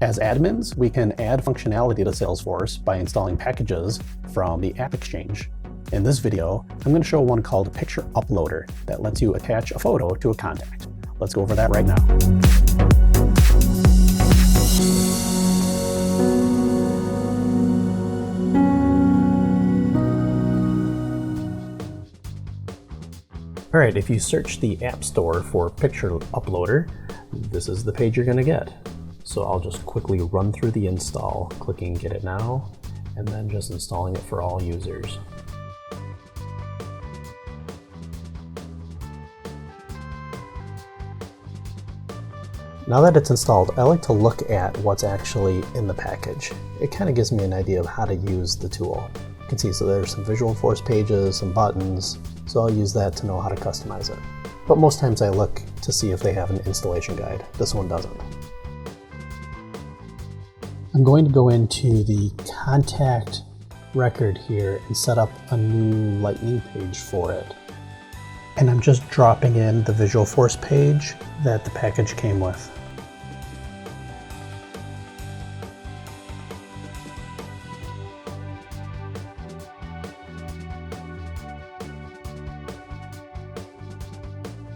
As admins, we can add functionality to Salesforce by installing packages from the AppExchange. In this video, I'm going to show one called Picture Uploader that lets you attach a photo to a contact. Let's go over that right now. All right, if you search the App Store for Picture Uploader, this is the page you're going to get. So I'll just quickly run through the install, clicking Get It Now, and then just installing it for all users. Now that it's installed, I like to look at what's actually in the package. It kind of gives me an idea of how to use the tool. You can see, so there's some Visualforce pages, some buttons, so I'll use that to know how to customize it. But most times I look to see if they have an installation guide. This one doesn't. I'm going to go into the contact record here and set up a new Lightning page for it. And I'm just dropping in the Visualforce page that the package came with.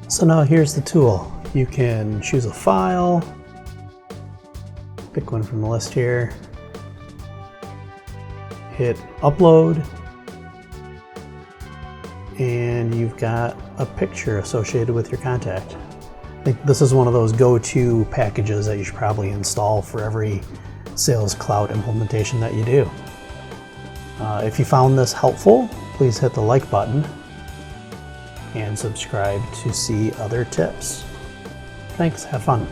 So now here's the tool. You can choose a file, pick one from the list here, hit upload, and you've got a picture associated with your contact. I think this is one of those go-to packages that you should probably install for every Sales Cloud implementation that you do. If you found this helpful, please hit the like button and subscribe to see other tips. Thanks, have fun.